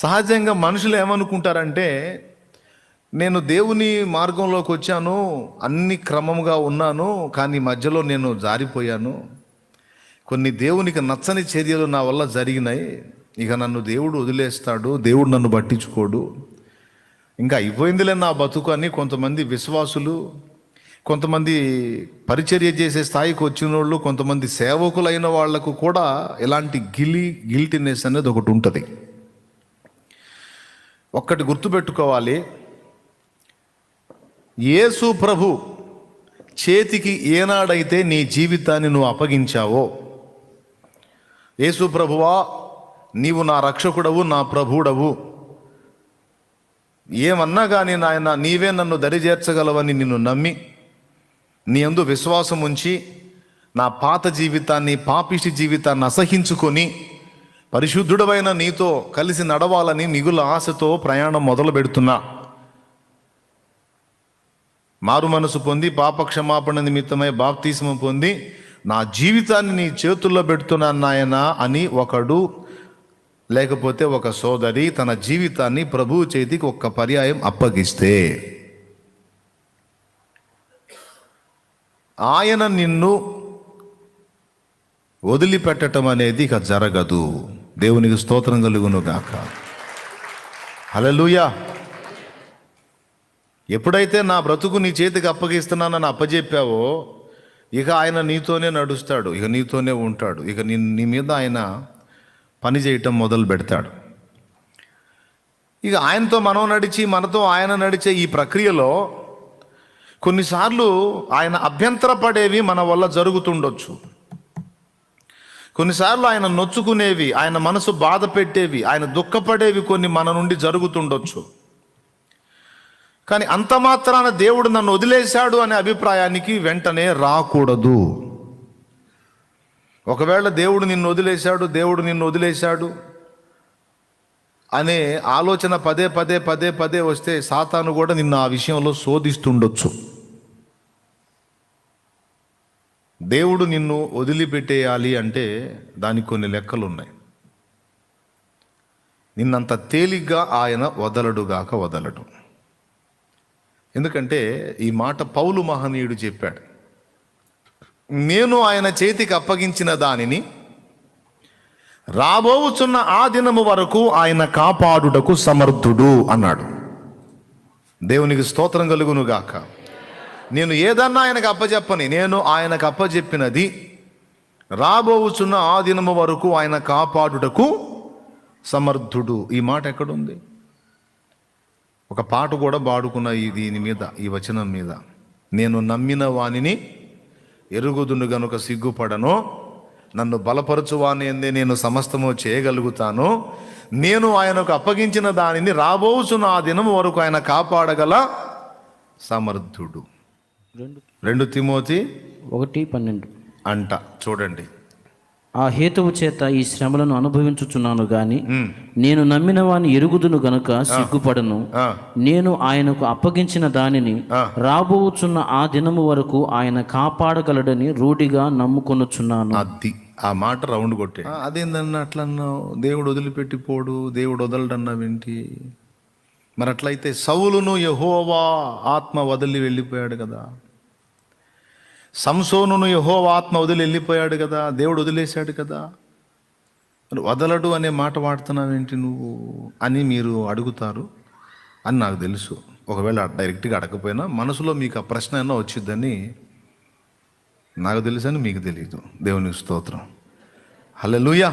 సహజంగా మనుషులు ఏమనుకుంటారంటే, నేను దేవుని మార్గంలోకి వచ్చాను, అన్ని క్రమంగా ఉన్నాను, కానీ మధ్యలో నేను జారిపోయాను, కొన్ని దేవునికి నచ్చని చర్యలు నా వల్ల జరిగినాయి, ఇక నన్ను దేవుడు వదిలేస్తాడు, దేవుడు నన్ను పట్టించుకోడు, ఇంకా అయిపోయిందిలే నా బతుకు అని కొంతమంది విశ్వాసులు, కొంతమంది పరిచర్య చేసే స్థాయికి వచ్చిన వాళ్ళు, కొంతమంది సేవకులైన వాళ్లకు కూడా ఇలాంటి గిల్టీనెస్ అనేది ఒకటి ఉంటుంది. ఒక్కటి గుర్తుపెట్టుకోవాలి, యేసు ప్రభు చేతికి ఏనాడైతే నీ జీవితాన్ని నువ్వు అప్పగించావో, యేసు ప్రభువా నీవు నా రక్షకుడవు, నా ప్రభుడవు, ఏమన్నా కానీ నాయన నీవే నన్ను దరిచేర్చగలవని నిన్ను నమ్మి నీ యందు విశ్వాసం ఉంచి నా పాత జీవితాన్ని, పాపిష్టి జీవితాన్ని అసహించుకొని పరిశుద్ధుడవైన నీతో కలిసి నడవాలని మిగుల ఆశతో ప్రయాణం మొదలు పెడుతున్నా. మారు మనసు పొంది పాప క్షమాపణ నిమిత్తమై బాప్తిస్మం పొంది నా జీవితాన్ని నీ చేతుల్లో పెడుతున్నాను నాయనా అని ఒకడు, లేకపోతే ఒక సోదరి తన జీవితాన్ని ప్రభువు చేతికి ఒక్క పర్యాయం అప్పగిస్తే, ఆయన నిన్ను వదిలిపెట్టడం అనేది ఇక జరగదు. దేవునికి స్తోత్రం కలుగును గాక. హల్లెలూయా. ఎప్పుడైతే నా బ్రతుకు నీ చేతికి అప్పగిస్తున్నానని అప్పజెప్పావో, ఇక ఆయన నీతోనే నడుస్తాడు, ఇక నీతోనే ఉంటాడు, ఇక నీ మీద ఆయన పని చేయటం మొదలు పెడతాడు. ఇక ఆయనతో మనం నడిచి, మనతో ఆయన నడిచే ఈ ప్రక్రియలో కొన్నిసార్లు ఆయన అభ్యంతరపడేవి మన వల్ల జరుగుతుండొచ్చు. కొన్నిసార్లు ఆయన నొచ్చుకునేవి, ఆయన మనసు బాధ పెట్టేవి, ఆయన దుఃఖపడేవి కొన్ని మన నుండి జరుగుతుండొచ్చు. కానీ అంత మాత్రాన దేవుడు నన్ను వదిలేశాడు అనే అభిప్రాయానికి వెంటనే రాకూడదు. ఒకవేళ దేవుడు నిన్ను వదిలేశాడు అనే ఆలోచన పదే పదే వస్తే సాతాను కూడా నిన్ను ఆ విషయంలో శోధిస్తుండొచ్చు. దేవుడు నిన్ను వదిలిపెట్టేయాలి అంటే దానికి కొన్ని లెక్కలు ఉన్నాయి. నిన్నంత తేలిగ్గా ఆయన వదలడు. ఎందుకంటే ఈ మాట పౌలు మహనీయుడు చెప్పాడు, నేను ఆయన చేతికి అప్పగించిన దానిని రాబోచున్న ఆ దినము వరకు ఆయన కాపాడుటకు సమర్థుడు అన్నాడు. దేవునికి స్తోత్రం కలుగును గాక. నేను ఏదన్నా ఆయనకు అప్పచెప్పని, నేను ఆయనకు అప్పచెప్పినది రాబోచున్న ఆ దినము వరకు ఆయన కాపాడుటకు సమర్థుడు. ఈ మాట ఎక్కడుంది? ఒక పాట కూడా పాడుకున్న దీని మీద, ఈ వచనం మీద, నేను నమ్మిన వానిని ఎరుగుదును గనుక సిగ్గుపడను, నన్ను బలపరచువాని ఎందే నేను సమస్తము చేయగలుగుతాను, నేను ఆయనకు అప్పగించిన దానిని రాబోచున్న ఆ దినం వరకు ఆయన కాపాడగల సమర్థుడు. 2 తిమోతి 1:12 అంట. చూడండి, ఆ హేతువు చేత ఈ శ్రమలను అనుభవించుచున్నాను గాని నేను నమ్మిన వాని ఎరుగుదును గనుక సిగ్గుపడను, నేను ఆయనకు అప్పగించిన దానిని రాబోచున్న ఆ దినము వరకు ఆయన కాపాడగలడని రూఢిగా నమ్ముకొనుచున్నాను. అది ఆ మాట రౌండ్ కొట్టే. అదేందన్నా అట్లా అన్నావు? దేవుడు వదిలిపెట్టిపోడు, దేవుడు వదలడన్నావేంటి? మరి అట్లయితే సౌలును యెహోవా ఆత్మ వదిలి వెళ్ళిపోయాడు కదా, సంసోనును యెహోవా ఆత్మ వదిలి వెళ్ళిపోయాడు కదా, దేవుడు వదిలేశాడు కదా, మరి వదలడు అనే మాట వాడుతున్నావేంటి నువ్వు అని మీరు అడుగుతారు అని నాకు తెలుసు. ఒకవేళ డైరెక్ట్గా అడగకపోయినా మనసులో మీకు ఆ ప్రశ్న ఏమన్నా వచ్చిద్దని నాకు తెలుసని మీకు తెలియదు. దేవునికి స్తోత్రం. హల్లెలూయా.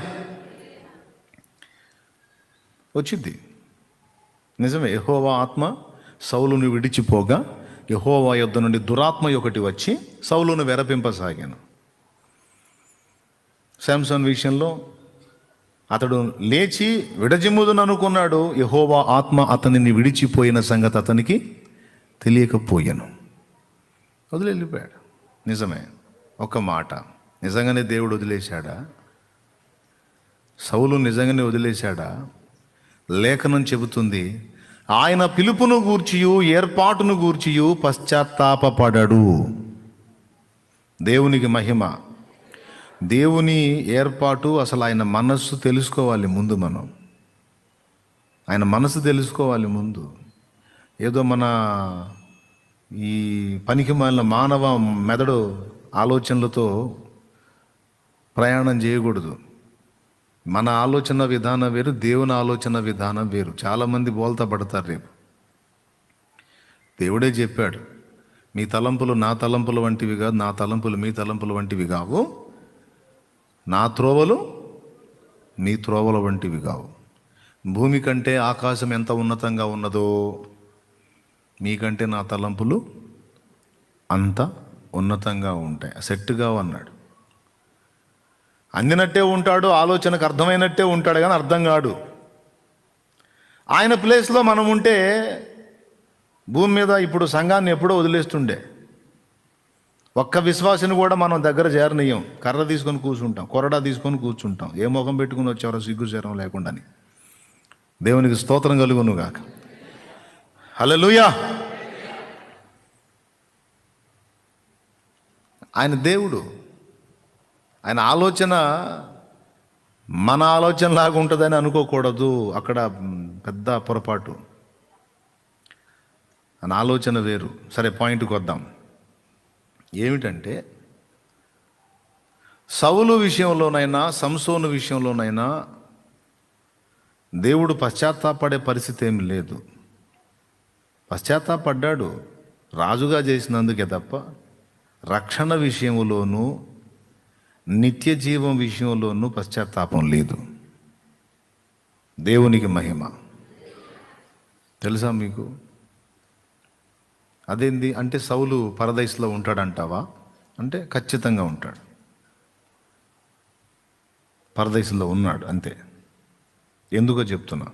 వచ్చిద్ది, నిజమే. యెహోవా ఆత్మ సౌలును విడిచిపోగా యెహోవా యొద్ద నుండి దురాత్మ ఒకటి వచ్చి సౌలును వెరపింపసాగాను. శాంసన్ విషయంలో అతడు లేచి విడజిమ్ముదును అనుకున్నాడు, యెహోవా ఆత్మ అతనిని విడిచిపోయిన సంగతి అతనికి తెలియకపోయాను, వదిలి వెళ్ళిపోయాడు. నిజమే. ఒక మాట, నిజంగానే దేవుడు వదిలేశాడా? సౌలు నిజంగానే వదిలేశాడా? లేఖనం చెబుతుంది, ఆయన పిలుపును గూర్చియు ఏర్పాటును గూర్చియు పశ్చాత్తాపపడడు. దేవునికి మహిమ. దేవుని ఏర్పాటు, అసలు ఆయన మనస్సు తెలుసుకోవాలి ముందు మనం. ఆయన మనసు తెలుసుకోవాలి ముందు. ఏదో మన ఈ పనికి మాలిన మానవ మెదడు ఆలోచనలతో ప్రయాణం చేయకూడదు. మన ఆలోచన విధానం వేరు, దేవుని ఆలోచన విధానం వేరు. చాలామంది బోల్తా పడతారు రేపు. దేవుడే చెప్పాడు, మీ తలంపులు నా తలంపుల వంటివి కాదు, నా తలంపులు మీ తలంపుల వంటివి కావు, నా త్రోవలు నీ త్రోవల వంటివి కావు. భూమి కంటే ఆకాశం ఎంత ఉన్నతంగా ఉన్నదో మీకంటే నా తలంపులు అంత ఉన్నతంగా ఉంటాయి. సెట్టుగా అన్నాడు. అందినట్టే ఉంటాడు, ఆలోచనకు అర్థమైనట్టే ఉంటాడు, కానీ అర్థం కాడు. ఆయన ప్లేస్లో మనం ఉంటే భూమి మీద ఇప్పుడు సంఘాన్ని ఎప్పుడో వదిలేస్తుండే. ఒక్క విశ్వాసిని కూడా మనం దగ్గర చేరనీయం. కర్ర తీసుకొని కూర్చుంటాం, కొరడా తీసుకొని కూర్చుంటాం. ఏ ముఖం పెట్టుకుని వచ్చారో సిగ్గు శరం లేకుండాని. దేవునికి స్తోత్రం కలుగును గాక. హల్లెలూయా. ఆయన దేవుడు. ఆయన ఆలోచన మన ఆలోచనలాగా ఉంటుందని అనుకోకూడదు. అక్కడ పెద్ద పొరపాటు. ఆయన ఆలోచన వేరు. సరే, పాయింట్కి వద్దాం. ఏమిటంటే, సౌలు విషయంలోనైనా సంసోను విషయంలోనైనా దేవుడు పశ్చాత్తాపడే పరిస్థితి ఏమి లేదు. పశ్చాత్తాపడ్డాడు రాజుగా చేసినందుకే తప్ప రక్షణ విషయంలోనూ నిత్య జీవం విషయంలోనూ పశ్చాత్తాపం లేదు. దేవునికి మహిమ. తెలుసా మీకు? అదేంది అంటే, సౌలు పరదైస్లో ఉంటాడంటావా అంటే ఖచ్చితంగా ఉంటాడు. పరదైస్లో ఉన్నాడు అంతే. ఎందుకో చెప్తున్నా.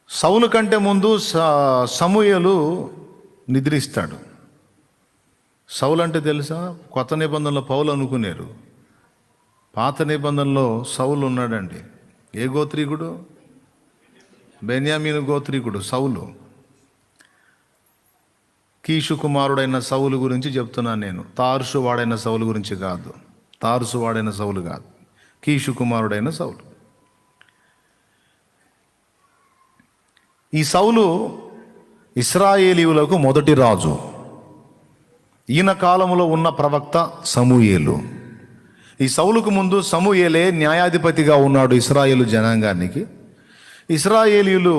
సౌలు కంటే ముందు సమూయేలు నిద్రిస్తాడు. సౌలు అంటే తెలుసా? కొత్త నిబంధనలో పౌలు అనుకునేరు. పాత నిబంధనలో సౌలు ఉన్నాడండి. ఏ గోత్రీకుడు? బెన్యామీను గోత్రీకుడు సౌలు. కీషు కుమారుడైన సౌలు గురించి చెప్తున్నాను నేను. తార్సు వాడైన సౌలు గురించి కాదు. తార్సు వాడైన సౌలు కాదు, కీషు కుమారుడైన సౌలు. ఈ సౌలు ఇశ్రాయేలీయులకు మొదటి రాజు. ఈయన కాలంలో ఉన్న ప్రవక్త సమూయేలు. ఈ సౌలుకు ముందు సమూయేలే న్యాయాధిపతిగా ఉన్నాడు ఇశ్రాయేలు జనాంగానికి. ఇశ్రాయేలీయులు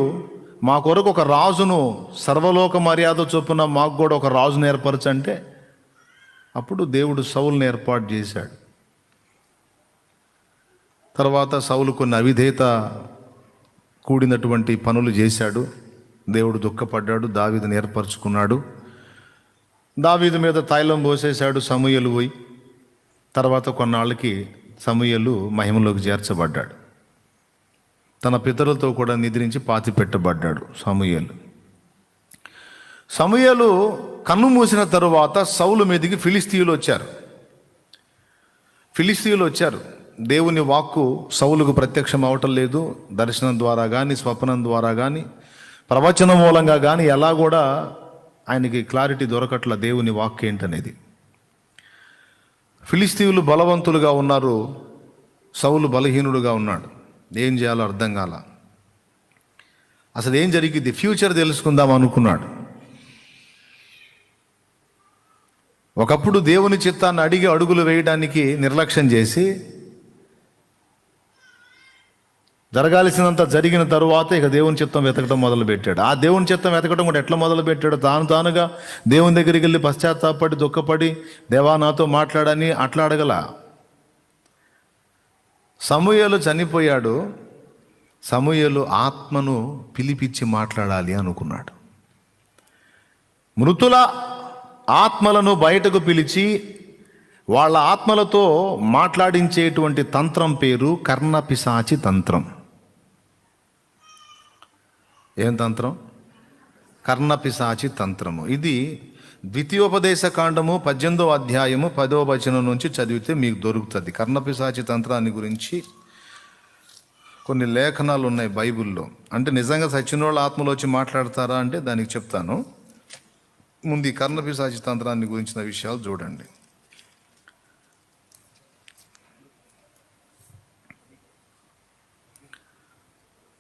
మా కొరకు ఒక రాజును, సర్వలోక మర్యాద చొప్పున మాకు కూడా ఒక రాజును ఏర్పరచంటే అప్పుడు దేవుడు సౌలుని ఏర్పాటు చేశాడు. తర్వాత సౌలు కొన్ని అవిధేయత కూడినటువంటి పనులు చేశాడు. దేవుడు దుఃఖపడ్డాడు, దావీదుని ఏర్పరచుకున్నాడు. దావీదు మీద తైలం పోసేశాడు సమూయేలు పోయి. తర్వాత కొన్నాళ్ళకి సమూయేలు మహిమలోకి చేర్చబడ్డాడు. తన పితరులతో కూడా నిద్రించి పాతి పెట్టబడ్డాడు సమూయేలు. సమూయేలు కన్ను మూసిన తరువాత సౌలు మీదకి ఫిలిస్తీయులు వచ్చారు. దేవుని వాక్కు సౌలుకు ప్రత్యక్షం అవటం లేదు. దర్శనం ద్వారా కానీ, స్వప్నం ద్వారా కానీ, ప్రవచనం మూలంగా కానీ ఎలా కూడా ఆయనకి క్లారిటీ దొరకట్ల దేవుని వాక్కు ఏంటనేది. ఫిలిస్తీయులు బలవంతులుగా ఉన్నారు, సౌలు బలహీనుడుగా ఉన్నాడు. ఏం చేయాలో అర్థం కాల. అసలు ఏం జరిగింది, ఫ్యూచర్ తెలుసుకుందాం అనుకున్నాడు. ఒకప్పుడు దేవుని చిత్తాన్ని అడిగి అడుగులు వేయడానికి నిర్లక్ష్యం చేసి, జరగాల్సినంత జరిగిన తరువాత ఇక దేవుని చిత్తం వెతకడం మొదలుపెట్టాడు. ఆ దేవుని చిత్తం వెతకడం కూడా ఎట్లా మొదలుపెట్టాడు? తానుగా దేవుని దగ్గరికి వెళ్ళి పశ్చాత్తాపడి దుఃఖపడి, దేవా నాతో మాట్లాడని అట్లా అడగల. సమూయేలు చనిపోయాడు. సమూయేలు ఆత్మను పిలిపించి మాట్లాడాలి అనుకున్నాడు. మృతుల ఆత్మలను బయటకు పిలిచి వాళ్ళ ఆత్మలతో మాట్లాడించేటువంటి తంత్రం పేరు కర్ణపిశాచి తంత్రం. ఏం తంత్రం? కర్ణపిశాచి తంత్రము. ఇది ద్వితీయోపదేశ కాండము 18వ అధ్యాయము 10వ వచనం నుంచి చదివితే మీకు దొరుకుతుంది. కర్ణపిశాచి తంత్రాన్ని గురించి కొన్ని లేఖనాలు ఉన్నాయి బైబిల్లో. అంటే నిజంగా సచ్చినోళ్ళ ఆత్మలో వచ్చి మాట్లాడతారా అంటే దానికి చెప్తాను. ముందు ఈ కర్ణపిశాచి తంత్రాన్ని గురించిన విషయాలు చూడండి.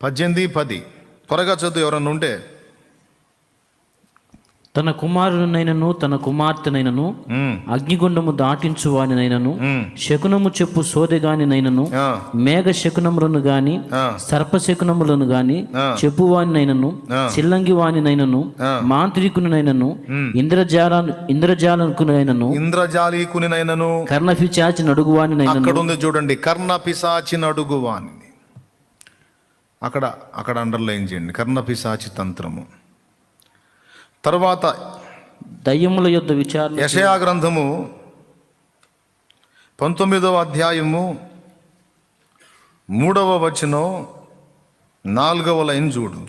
18:10 త్వరగా చదువు ఎవరన్నా ఉంటే. తన కుమారునైనను తన కుమార్తెనైనను అగ్నిగుండము దాటించు వానినైనను శకునము చెప్పు సోదెగానినైనను మేఘ శకునములను గాని సర్ప శకునములను గాని చెప్పువానినైనను చిల్లంగి వానినైనను మాంత్రికునినైనను ఇంద్రజాలికునినైనను కర్ణపిశాచి నడుగువానినైనను. అక్కడ ఉంది చూడండి, కర్ణపిశాచి నడుగువాని. అక్కడ అండర్లైన్ చేయండి, కర్ణపిశాచి తంత్రము. తర్వాత దయ్యముల యొద్ద విచారణ. యెషయా గ్రంథము 19వ అధ్యాయము 3వ వచనం 4వ లైన్ చూడు.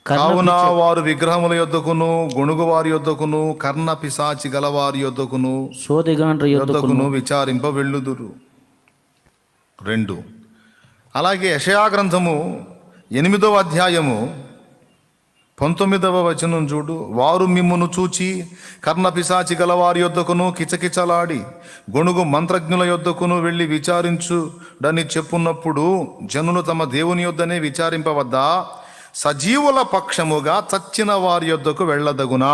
కావున వారు విగ్రహముల యొద్దకును గొణుగు వారి యొద్దకును కర్ణ పిశాచి గలవారి యొద్దకును సోదెగాండ్ర యొద్దకును విచారింప వెళ్ళుదురు. 2. అలాగే యెషయా గ్రంథము 8వ అధ్యాయము 19వ వచనం చూడు. వారు మిమ్మును చూచి కర్ణ పిశాచి గలవారి యొద్దకును కిచకిచలాడి గొణుగు మంత్రజ్ఞుల యొద్దకును వెళ్ళి విచారించుడని చెప్పున్నప్పుడు జనులు తమ దేవుని యొద్దనే విచారింపవద్దా? సజీవుల పక్షముగా చచ్చిన వారి యొద్దకు వెళ్ళదగునా?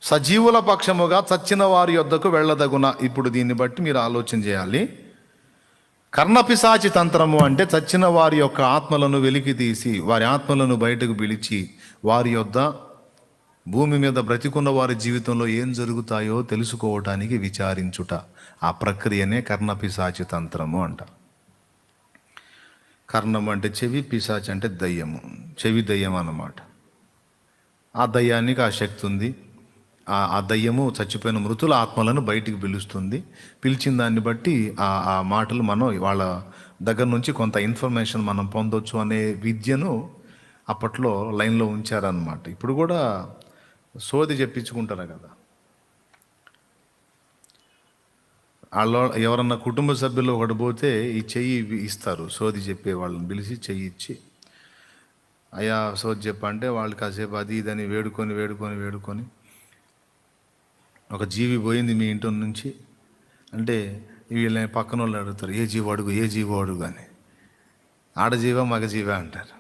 సజీవుల పక్షముగా చచ్చిన వారి యొద్దకు వెళ్ళదగునా? ఇప్పుడు దీన్ని బట్టి మీరు ఆలోచన చేయాలి. కర్ణపిశాచి తంత్రము అంటే చచ్చిన వారి యొక్క ఆత్మలను వెలికి తీసి వారి ఆత్మలను బయటకు పిలిచి వారి యొద్ద భూమి మీద బ్రతికున్న వారి జీవితంలో ఏం జరుగుతాయో తెలుసుకోవటానికి విచారించుట. ఆ ప్రక్రియనే కర్ణపిశాచి తంత్రము అంట. కర్ణం అంటే చెవి, పిశాచి అంటే దయ్యము. చెవి దయ్యం అన్నమాట. ఆ దయ్యానికి ఆ శక్తి ఉంది. ఆ దయ్యము చచ్చిపోయిన మృతుల ఆత్మలను బయటికి పిలుస్తుంది. పిలిచిన దాన్ని బట్టి ఆ మాటలు మనం వాళ్ళ దగ్గర నుంచి కొంత ఇన్ఫర్మేషన్ మనం పొందొచ్చు అనే విద్యను అప్పట్లో లైన్లో ఉంచారన్నమాట. ఇప్పుడు కూడా సోది చెప్పించుకుంటారు కదా. వాళ్ళు ఎవరన్నా కుటుంబ సభ్యులు ఒకటి పోతే ఈ చెయ్యి ఇస్తారు, సోది చెప్పే వాళ్ళని పిలిచి చెయ్యి ఇచ్చి, అయ్యా సోది చెప్పంటే వాళ్ళు కాసేపు అది ఇదని వేడుకొని ఒక జీవి పోయింది మీ ఇంటి నుంచి అంటే వీళ్ళ పక్కన వాళ్ళు అడుగుతారు, ఏ జీవో అడుగు అని. ఆడజీవా మగజీవా అంటారు.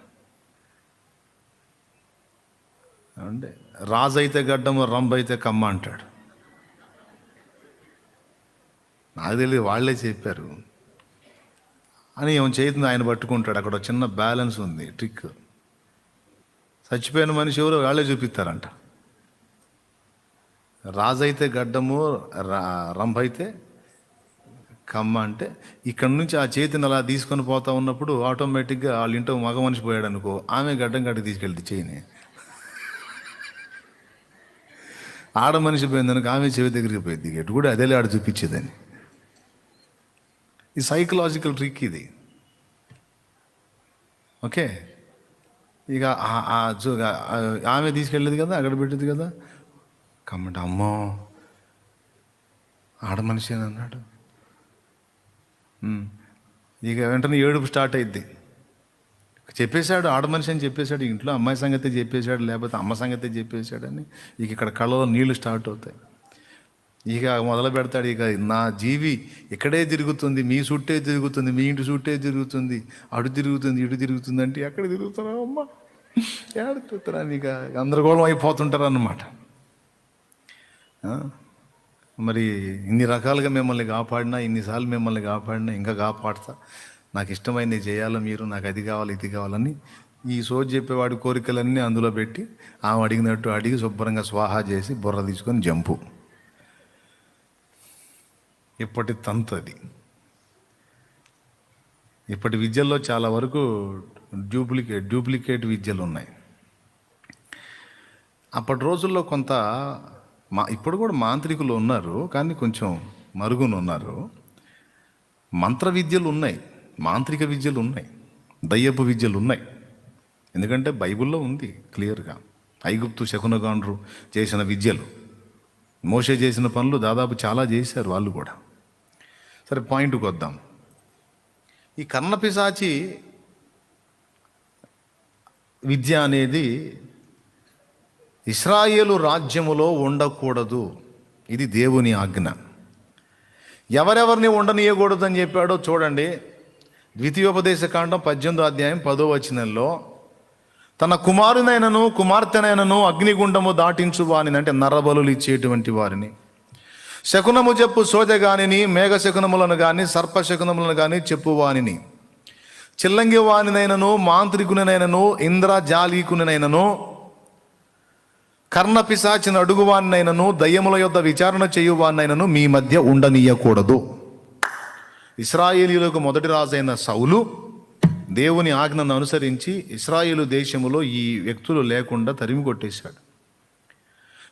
అంటే రాజు అయితే గడ్డము, రంబ అయితే కమ్మ అంటాడు. నాకు తెలియదు, వాళ్ళే చెప్పారు అని. ఏమో చేతుంది ఆయన పట్టుకుంటాడు. అక్కడ చిన్న బ్యాలెన్స్ ఉంది, ట్రిక్. చచ్చిపోయిన మనిషి ఎవరు వాళ్ళే చూపిస్తారంట. రాజు అయితే గడ్డము, రంభ అయితే కమ్మ. అంటే ఇక్కడ నుంచి ఆ చేతిని అలా తీసుకొని పోతా ఉన్నప్పుడు ఆటోమేటిక్గా వాళ్ళ ఇంట్లో మగ మనిషి పోయాడు అనుకో, ఆమె గడ్డం గడ్డకి తీసుకెళ్తే చేయిని. ఆడ మనిషి పోయిందనుకో ఆమె చెవి దగ్గరికి పోయింది. ఎటు కూడా అదేలే ఆడ చూపించేదని. ఈ సైకలాజికల్ ట్రిక్ ఇది. ఓకే, ఇక ఆమె తీసుకెళ్ళేది కదా, అక్కడ పెట్టేది కదా. కమ్మంటే అమ్మో ఆడ మనిషి అని అన్నాడు. ఇక వెంటనే ఏడుపు స్టార్ట్ అయింది. చెప్పేశాడు, ఆడ మనిషి అని చెప్పేశాడు. ఇంట్లో అమ్మాయి సంగతే చెప్పేశాడు, లేకపోతే అమ్మ సంగతే చెప్పేశాడని ఇక ఇక్కడ కళ్ళలో నీళ్లు స్టార్ట్ అవుతాయి. ఇక మొదలు పెడతాడు, ఇక నా జీవి ఇక్కడే తిరుగుతుంది, మీ చుట్టే తిరుగుతుంది, మీ ఇంటి చుట్టే తిరుగుతుంది, అటు తిరుగుతుంది, ఇటు తిరుగుతుంది అంటే ఎక్కడ తిరుగుతారా అమ్మ, ఎక్కడ తిరుగుతారా? ఇక గందరగోళం అయిపోతుంటారు అన్నమాట. మరి ఇన్ని రకాలుగా మిమ్మల్ని కాపాడినా, ఇన్నిసార్లు మిమ్మల్ని కాపాడినా, ఇంకా కాపాడుతా, నాకు ఇష్టమైనది చేయాలి మీరు, నాకు అది కావాలి ఇది కావాలని ఈ సోది చెప్పేవాడి కోరికలన్నీ అందులో పెట్టి ఆమె అడిగినట్టు అడిగి శుభ్రంగా స్వాహా చేసి బుర్ర తీసుకొని జంపు. ఇప్పటి తంతు అది. ఇప్పటి విద్యల్లో చాలా వరకు డూప్లికేట్ విద్యలు ఉన్నాయి. అప్పటి రోజుల్లో కొంత ఇప్పుడు కూడా మాంత్రికులు ఉన్నారు, కానీ కొంచెం మరుగున ఉన్నారు. మంత్ర విద్యలు ఉన్నాయి, మాంత్రిక విద్యలు ఉన్నాయి, దయ్యపు విద్యలు ఉన్నాయి. ఎందుకంటే బైబిల్లో ఉంది క్లియర్గా. ఐగుప్తు శకునగాండ్రు చేసిన విద్యలు, మోషే చేసిన పనులు దాదాపు చాలా చేశారు వాళ్ళు కూడా. సరే, పాయింట్కి వద్దాం. ఈ కర్ణపిశాచి విద్య అనేది ఇశ్రాయేలు రాజ్యములో ఉండకూడదు. ఇది దేవుని ఆజ్ఞ. ఎవరెవరిని ఉండనీయకూడదని చెప్పాడో చూడండి. ద్వితీయోపదేశకాండం 18వ అధ్యాయం 10వ వచనంలో తన కుమారునైనను కుమార్తెనైనను అగ్నిగుండము దాటించు వారిని, అంటే నరబలులు ఇచ్చేటువంటి వారిని, శకునము చెప్పు సోదగానిని, మేఘ శకునములను కానీ సర్పశకునములను కానీ చెప్పు వానిని, చిల్లంగి వానినైనను మాంత్రికునినైనను ఇంద్రజాలీకునినైనను కర్ణపిశాచిన అడుగువానినైనను దయ్యముల యొద్ద విచారణ చేయువానినైనను మీ మధ్య ఉండనీయకూడదు. ఇశ్రాయేలీయులకు మొదటి రాజైన సౌలు దేవుని ఆజ్ఞను అనుసరించి ఇశ్రాయేలు దేశములో ఈ వ్యక్తులు లేకుండా తరిమి కొట్టేశాడు.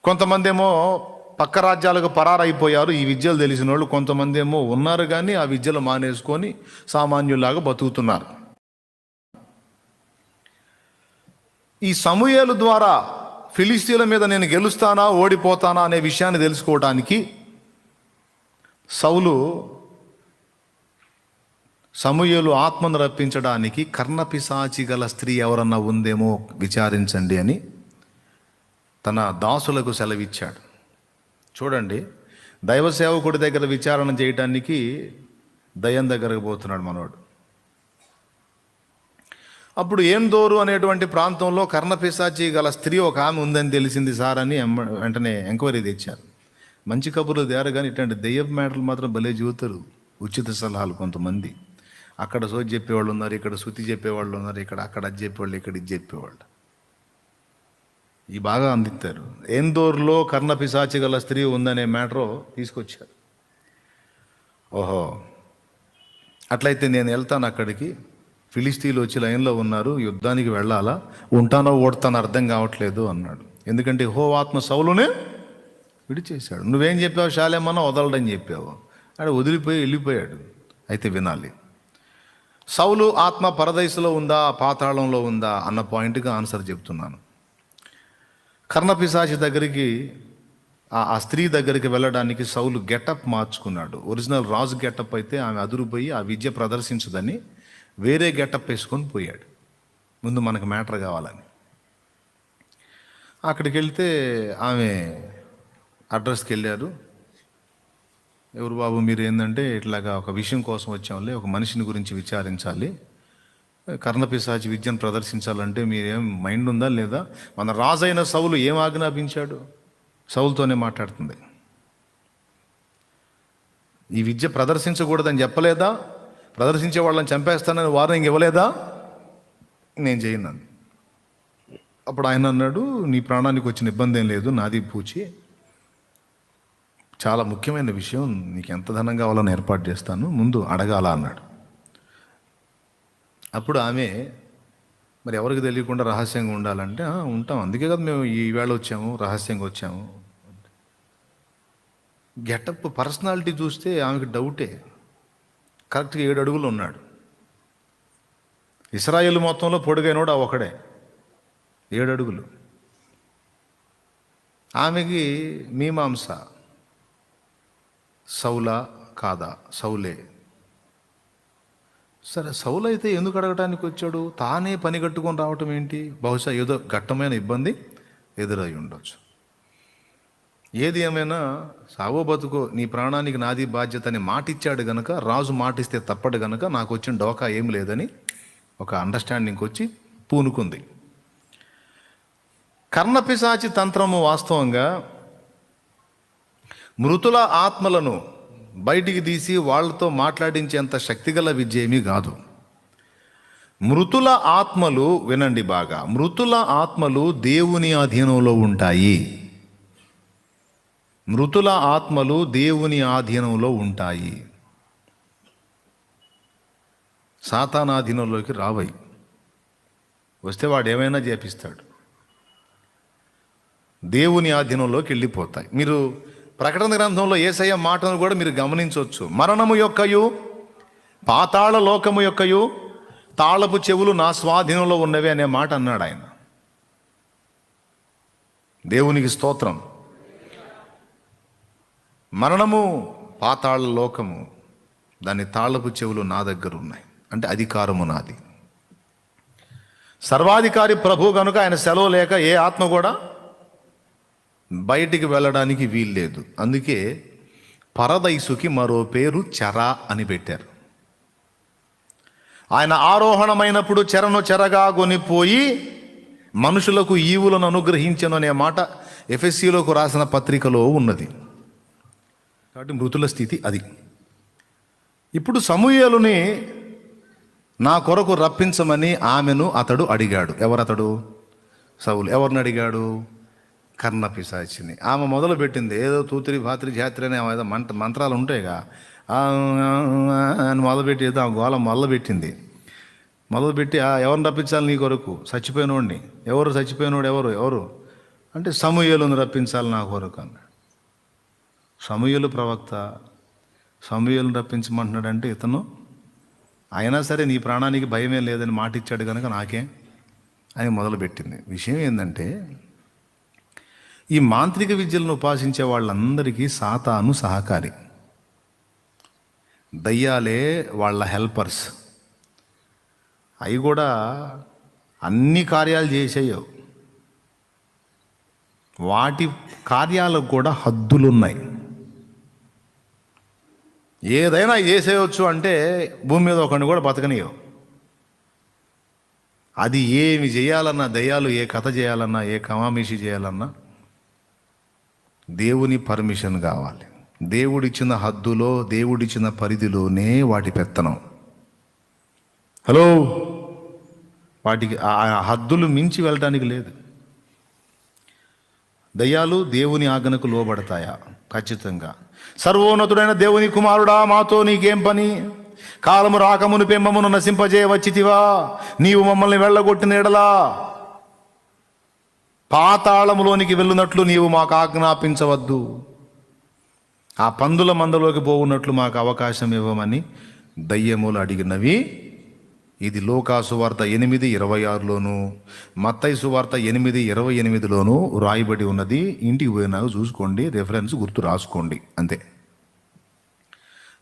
కొంతమంది ఏమో పక్క రాజ్యాలకు పరారైపోయారు ఈ విద్యలు తెలిసిన వాళ్ళు, కొంతమంది ఏమో ఉన్నారు కానీ ఆ విద్యలు మానేసుకొని సామాన్యులాగా బతుకుతున్నారు. ఈ సమూయేలు ద్వారా ఫిలిస్తీన్ల మీద నేను గెలుస్తానా ఓడిపోతానా అనే విషయాన్ని తెలుసుకోవడానికి సమూయేలు ఆత్మను రప్పించడానికి కర్ణపిశాచి గల స్త్రీ ఎవరన్నా ఉందేమో విచారించండి అని తన దాసులకు సెలవిచ్చాడు. చూడండి, దైవ సేవకుడి దగ్గర విచారణ చేయడానికి దయ్యం దగ్గరకు పోతున్నాడు మనోడు. అప్పుడు ఏందోరు అనేటువంటి ప్రాంతంలో కర్ణపిశాచి గల స్త్రీ ఒక ఆమె ఉందని తెలిసింది సార్ అని వెంటనే ఎంక్వైరీ తెచ్చారు. మంచి కబుర్లు తేరు కానీ ఇట్లాంటి దెయ్యపు మ్యాటర్లు మాత్రం భలే చూస్తారు. ఉచిత సలహాలు కొంతమంది అక్కడ సోది చెప్పేవాళ్ళు ఉన్నారు, ఇక్కడ శృతి చెప్పేవాళ్ళు ఉన్నారు, అక్కడ అది చెప్పేవాళ్ళు, ఇక్కడ ఇది చెప్పేవాళ్ళు. ఈ బాగా అందిస్తారు. ఏందోర్లో కర్ణపిశాచి గల స్త్రీ ఉందనే మ్యాటరు తీసుకొచ్చారు. ఓహో, అట్లయితే నేను వెళ్తాను అక్కడికి, ఫిలిస్తీన్లు వచ్చి లైన్లో ఉన్నారు, యుద్ధానికి వెళ్ళాలా, ఉంటానో ఓడతానో అర్థం కావట్లేదు అన్నాడు. ఎందుకంటే ఆత్మ సౌలునే విడిచేశాడు. నువ్వేం చెప్పావు, శాలేమన్నా వదలడని చెప్పావు, ఆడ వదిలిపోయి వెళ్ళిపోయాడు. అయితే వినాలి, సౌలు ఆత్మ పరదైసులో ఉందా పాతాళంలో ఉందా అన్న పాయింట్గా ఆన్సర్ చెప్తున్నాను. కర్ణపిశాచి దగ్గరికి ఆ స్త్రీ దగ్గరికి వెళ్ళడానికి సౌలు గెటప్ మార్చుకున్నాడు. ఒరిజినల్ రాజు గెటప్ అయితే ఆమె అదురుపోయి ఆ విద్య ప్రదర్శించదని వేరే గెటప్ వేసుకొని పోయాడు. ముందు మనకు మ్యాటర్ కావాలని అక్కడికి వెళ్తే ఆమె అడ్రస్కి వెళ్ళారు. ఎవరు బాబు మీరు, ఏంటంటే ఇట్లాగా ఒక విషయం కోసం వచ్చాంలే, ఒక మనిషిని గురించి విచారించాలి, కర్ణపిశాచి విద్యను ప్రదర్శించాలంటే మీరేం మైండ్ ఉందా లేదా, మన రాజైన సౌలు ఏం ఆజ్ఞాపించాడు, సౌలుతోనే మాట్లాడుతుంది. ఈ విద్య ప్రదర్శించకూడదని చెప్పలేదా, ప్రదర్శించే వాళ్ళని చంపేస్తానని వార్నింగ్ ఇవ్వలేదా, నేను చేయను. అప్పుడు ఆయన అన్నాడు, నీ ప్రాణానికి వచ్చిన ఇబ్బంది ఏం లేదు, నాది పూచి, చాలా ముఖ్యమైన విషయం, నీకు ఎంత ధనం కావాలని ఏర్పాటు చేస్తాను, ముందు అడగాల అన్నాడు. అప్పుడు ఆమె, మరి ఎవరికి తెలియకుండా రహస్యంగా ఉండాలంటే ఉంటాం, అందుకే కదా మేము ఈవేళ వచ్చాము, రహస్యంగా వచ్చాము. గెటప్ పర్సనాలిటీ చూస్తే ఆమెకు డౌటే. కరెక్ట్గా 7 అడుగులు ఉన్నాడు. ఇశ్రాయేలు మొత్తంలో పొడుగైనోడు ఆ ఒకడే, 7 అడుగులు. ఆమెకి మీమాంస, సౌలా కాదా, సౌలే. సరే, సౌలు అయితే ఎందుకు అడగటానికి వచ్చాడు, తానే పని కట్టుకొని రావటం ఏంటి, బహుశా ఏదో ఘట్టమైన ఇబ్బంది ఎదురై ఉండొచ్చు. ఏది ఏమైనా సావో బతుకో నీ ప్రాణానికి నాది బాధ్యత అని మాటిచ్చాడు గనక, రాజు మాటిస్తే తప్పడు గనక నాకు వచ్చిన డోకా ఏం లేదని ఒక అండర్స్టాండింగ్కి వచ్చి పూనుకుంది. కర్ణపిశాచి తంత్రము వాస్తవంగా మృతుల ఆత్మలను బయటికి తీసి వాళ్ళతో మాట్లాడించేంత శక్తిగల విద్య ఏమీ కాదు. మృతుల ఆత్మలు, వినండి బాగా, మృతుల ఆత్మలు దేవుని అధీనంలో ఉంటాయి. మృతుల ఆత్మలు దేవుని ఆధీనంలో ఉంటాయి, సాతాను ఆధీనంలోకి రావై. వస్తే వాడు ఏమైనా చేపిస్తాడు, దేవుని ఆధీనంలోకి వెళ్ళిపోతాయి. మీరు ప్రకటన గ్రంథంలో యేసయ్య మాటను కూడా మీరు గమనించవచ్చు. మరణము యొక్కయు పాతాళ లోకము యొక్కయు తాళపు చెవులు నా స్వాధీనంలో ఉన్నవే అనే మాట అన్నాడు ఆయన. దేవునికి స్తోత్రం. మరణము, పాతాళ లోకము, దాని తాళపు చెవులు నా దగ్గర ఉన్నాయి, అంటే అధికారము నాది. సర్వాధికారి ప్రభు కనుక ఆయన సెలవు లేక ఏ ఆత్మ కూడా బయటికి వెళ్ళడానికి వీల్లేదు. అందుకే పరదైసుకి మరో పేరు చెర అని పెట్టారు. ఆయన ఆరోహణమైనప్పుడు చెరను చెరగా కొనిపోయి మనుషులకు ఈవులను అనుగ్రహించను అనే మాట ఎఫెసీలోకి రాసిన పత్రికలో ఉన్నది. కాబట్టి మృతుల స్థితి అది. ఇప్పుడు సమూయేలుని నా కొరకు రప్పించమని ఆమెను అతడు అడిగాడు. ఎవరతడు? సౌలు. ఎవరిని అడిగాడు? కర్ణపిశాచిని. ఆమె మొదలు పెట్టింది ఏదో తూతిరి భాత్రి జాత్రి అనే ఏదో మంత్రాలు ఉంటాయిగా అని మొదలుపెట్టి ఏదో ఆ గోళం మొదలుపెట్టింది. మొదలుపెట్టి ఎవరిని రప్పించాలి నీ కొరకు? చచ్చిపోయినోడిని. ఎవరు చచ్చిపోయినోడు? ఎవరు అంటే సమూయేలును రప్పించాలి నా కొరకు అన్నాడు. సమూయేలు ప్రవక్త, సమూయేలును రప్పించమంటున్నాడంటే ఇతను అయినా సరే నీ ప్రాణానికి భయమే లేదని మాట ఇచ్చాడు కనుక నాకే అని మొదలుపెట్టింది. విషయం ఏంటంటే ఈ మాంత్రిక విద్యలను ఉపాసించే వాళ్ళందరికీ సాతాను సహకారి, దయ్యాలే వాళ్ళ హెల్పర్స్. అవి కూడా అన్ని కార్యాలు చేసేయవు, వాటి కార్యాలకు కూడా హద్దులున్నాయి. ఏదైనా చేసేయచ్చు అంటే భూమి మీద ఒకరిని కూడా బతకనియవు. అది ఏమి చేయాలన్నా, దయ్యాలు ఏ కథ చేయాలన్నా, ఏ కమామిషి చేయాలన్నా దేవుని పర్మిషన్ కావాలి. దేవుడిచ్చిన హద్దులో, దేవుడిచ్చిన పరిధిలోనే వాటి పెత్తనం. హలో, వాటికి ఆ హద్దులు మించి వెళ్ళటానికి లేదు. దయ్యాలు దేవుని ఆజ్ఞకు లోబడతాయా? ఖచ్చితంగా. సర్వోన్నతుడైన దేవుని కుమారుడా, మాతో నీకేం పని? కాలము రాకమునిపే మమ్మను నశింపజేయవచ్చితివా? నీవు మమ్మల్ని వెళ్ళగొట్టిన ఎడలా పాతాళములోనికి వెళ్ళునట్లు నీవు మాకు ఆజ్ఞాపించవద్దు. ఆ పందుల మందలోకి పోవున్నట్లు మాకు అవకాశం ఇవ్వమని దయ్యములు అడిగినవి. ఇది లూకాసు వార్త 8:26లోను, మత్తయి సువార్త 8:28లోను రాయబడి ఉన్నది. ఇంటికి పోయినాక చూసుకోండి, రెఫరెన్స్ గుర్తు రాసుకోండి, అంతే.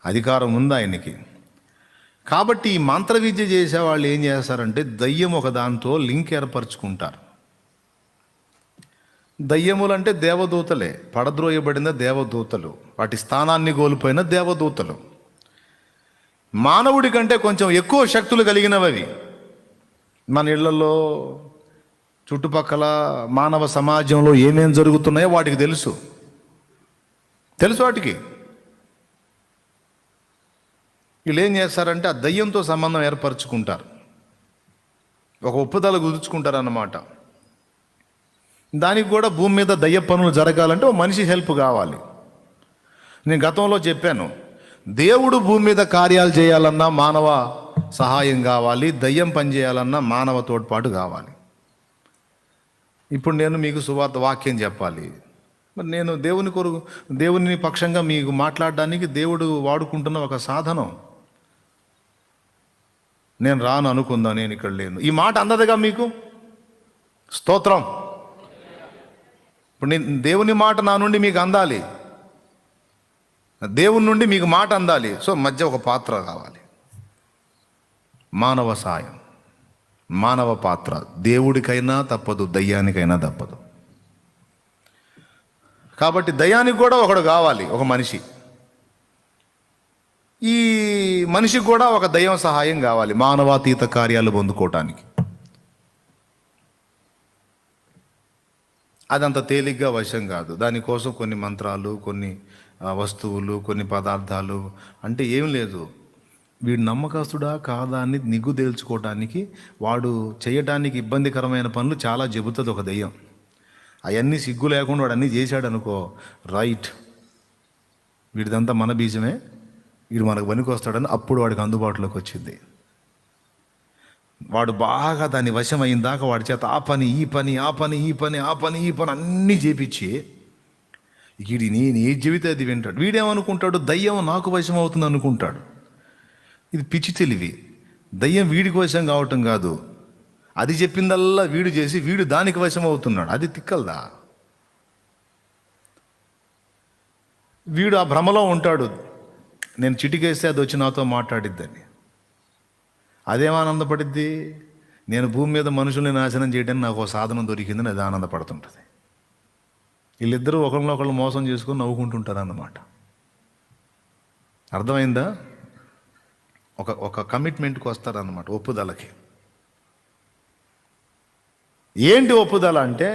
అధికారం ఉంది ఆయనకి. కాబట్టి ఈ మంత్ర విద్య చేసే వాళ్ళు ఏం చేస్తారంటే దయ్యం ఒక దాంతో లింక్ ఏర్పరచుకుంటారు. దయ్యములు అంటే దేవదూతలే, పడద్రోయబడిన దేవదూతలు, వాటి స్థానాన్ని కోల్పోయిన దేవదూతలు. మానవుడి కంటే కొంచెం ఎక్కువ శక్తులు కలిగినవి. మన ఇళ్లలో, చుట్టుపక్కల మానవ సమాజంలో ఏమేం జరుగుతున్నాయో వాటికి తెలుసు వాటికి. వీళ్ళు ఏం చేస్తారంటే ఆ దయ్యంతో సంబంధం ఏర్పరచుకుంటారు, ఒక ఒప్పుదల కుదుర్చుకుంటారు అన్నమాట. దానికి కూడా భూమి మీద దయ్య పనులు జరగాలంటే ఓ మనిషి హెల్ప్ కావాలి. నేను గతంలో చెప్పాను, దేవుడు భూమి మీద కార్యాలు చేయాలన్నా మానవ సహాయం కావాలి, దయ్యం పని చేయాలన్నా మానవ తోడ్పాటు కావాలి. ఇప్పుడు నేను మీకు సువార్త వాక్యం చెప్పాలి, మరి నేను దేవుని పక్షంగా మీకు మాట్లాడడానికి దేవుడు వాడుకుంటున్న ఒక సాధనం. నేను రాను అనుకుందా, నేను ఇక్కడ లేను, ఈ మాట అందదుగా మీకు. స్తోత్రం. ఇప్పుడు నేను దేవుని మాట నా నుండి మీకు అందాలి, దేవుని నుండి మీకు మాట అందాలి. సో మధ్య ఒక పాత్ర కావాలి, మానవ సాయం, మానవ పాత్ర. దేవుడికైనా తప్పదు, దయ్యానికైనా తప్పదు. కాబట్టి దయ్యానికి కూడా ఒకడు కావాలి, ఒక మనిషి. ఈ మనిషికి కూడా ఒక దయ్యం సహాయం కావాలి మానవాతీత కార్యాలు పొందుకోవటానికి. అదంత తేలిగ్గా వశం కాదు. దానికోసం కొన్ని మంత్రాలు, కొన్ని వస్తువులు, కొన్ని పదార్థాలు అంటే ఏం లేదు. వీడు నమ్మకస్తుడా కాదా అని నిగ్గు తేల్చుకోవడానికి వాడు చేయడానికి ఇబ్బందికరమైన పనులు చాలా చెబుతుంది ఒక దయ్యం. అవన్నీ సిగ్గు లేకుండా వాడు అన్నీ చేశాడు అనుకో, రైట్, వీడిదంతా మన బీజమే, వీడు మనకు పనికి వస్తాడని అప్పుడు వాడికి అందుబాటులోకి వచ్చింది. వాడు బాగా దాని వశం అయిన దాకా వాడి చేత ఆ పని ఈ పని అన్నీ చేపించి వీడి నేను ఏ జీవితం అది వింటాడు. వీడేమనుకుంటాడు, దయ్యం నాకు వశం అవుతుంది అనుకుంటాడు. ఇది పిచ్చి తెలివి. దయ్యం వీడికి వశం కావటం కాదు, అది చెప్పిందల్లా వీడు చేసి వీడు దానికి వశం అవుతున్నాడు. అది తిక్కలదా. వీడు ఆ భ్రమలో ఉంటాడు, నేను చిటికేస్తే అది వచ్చి నాతో మాట్లాడిద్దని. అదేం ఆనందపడిద్ది? నేను భూమి మీద మనుషుల్ని నాశనం చేయడానికి నాకు ఒక సాధనం దొరికిందని అది ఆనందపడుతుంటుంది. వీళ్ళిద్దరూ ఒకరినొకళ్ళు మోసం చేసుకొని నవ్వుకుంటుంటారు అన్నమాట. అర్థమైందా? ఒక కమిట్మెంట్కి వస్తారన్నమాట, ఒప్పుదలకి. ఏంటి ఒప్పుదల అంటే,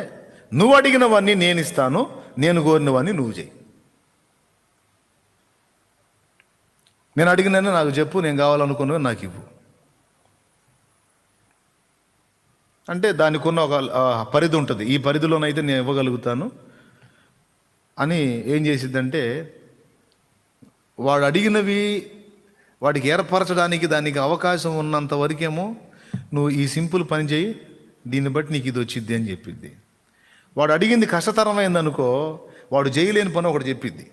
నువ్వు అడిగినవన్నీ నేను ఇస్తాను, నేను కోరినవన్నీ నువ్వు చేయి. నేను అడిగినని నాకు చెప్పు, నేను కావాలనుకున్నవి నాకు ఇవ్వు అంటే దానికి ఉన్న ఒక పరిధి ఉంటుంది. ఈ పరిధిలోనైతే నేను ఇవ్వగలుగుతాను అని ఏం చేసిద్దంటే, వాడు అడిగినవి వాడికి ఏర్పరచడానికి దానికి అవకాశం ఉన్నంత వరకేమో నువ్వు ఈ సింపుల్ పని చేయి, దీన్ని బట్టి నీకు ఇది వచ్చిద్ది అని చెప్పిద్ది. వాడు అడిగింది కష్టతరమైందనుకో, వాడు చేయలేని పని ఒకటి చెప్పిద్ది.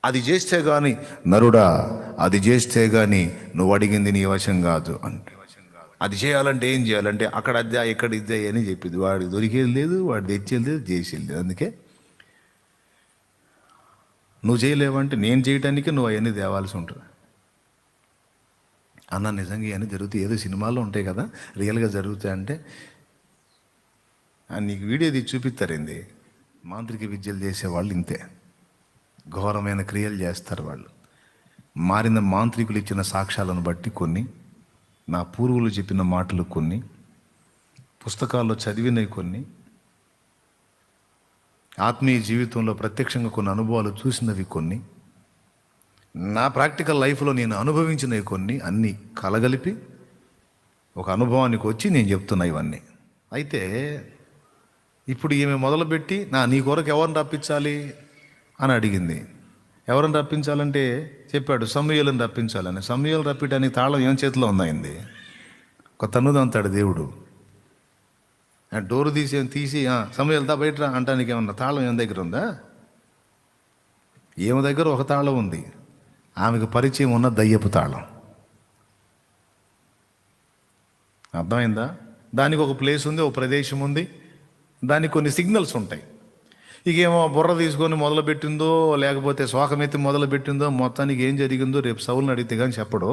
అది చేస్తే కానీ నరుడా, అది చేస్తే కానీ నువ్వు అడిగింది నీ వశం కాదు అంటే, అది చేయాలంటే ఏం చేయాలంటే అక్కడ అద్దా ఇక్కడ ఇద్దా అని చెప్పింది. వాడు దొరికేది లేదు, వాడు తెచ్చేది లేదు, చేసేది లేదు. అందుకే నువ్వు చేయలేవంటే నేను చేయటానికి నువ్వు అవన్నీ తేవాల్సి ఉంటుంది. అన్న నిజంగా ఇవన్నీ జరుగుతాయి, ఏదో సినిమాల్లో ఉంటాయి కదా, రియల్గా జరుగుతాయి అంటే నీకు వీడియో తీసి చూపిస్తారేంది. మాంత్రిక విద్యలు చేసేవాళ్ళు ఇంతే, ఘోరమైన క్రియలు చేస్తారు వాళ్ళు. మారిన మాంత్రికులు ఇచ్చిన సాక్ష్యాలను బట్టి కొన్ని, నా పూర్వులు చెప్పిన మాటలు కొన్ని, పుస్తకాల్లో చదివినవి కొన్ని, ఆత్మీయ జీవితంలో ప్రత్యక్షంగా కొన్ని అనుభవాలు చూసినవి కొన్ని, నా ప్రాక్టికల్ లైఫ్లో నేను అనుభవించినవి కొన్ని, అన్నీ కలగలిపి ఒక అనుభవానికి వచ్చి నేను చెప్తున్నా ఇవన్నీ. అయితే ఇప్పుడు ఈమె మొదలుపెట్టి నీ కొరకు ఎవరిని రప్పించాలి అని అడిగింది. ఎవరిని రప్పించాలంటే చెప్పాడు, సమూయేలుని రప్పించాలని. సమూయేలు రప్పించడానికి తాళం ఏం చేతిలో ఉందయింది, ఒక తన్నుదంతాడు దేవుడు. డోరు తీసి సమూయేలుతా బయట అంటానికి ఏమన్నా తాళం ఏం దగ్గర ఉందా? ఏమి దగ్గర ఒక తాళం ఉంది, ఆమెకు పరిచయం ఉన్న దయ్యపు తాళం. అర్థమైందా? దానికి ఒక ప్లేస్ ఉంది, ఒక ప్రదేశం ఉంది, దానికి కొన్ని సిగ్నల్స్ ఉంటాయి. ఇకేమో బుర్ర తీసుకొని మొదలుపెట్టిందో లేకపోతే శోకమెత్తి మొదలుపెట్టిందో, మొత్తానికి ఏం జరిగిందో రేపు సౌలుని అడిగితే కానీ చెప్పడు.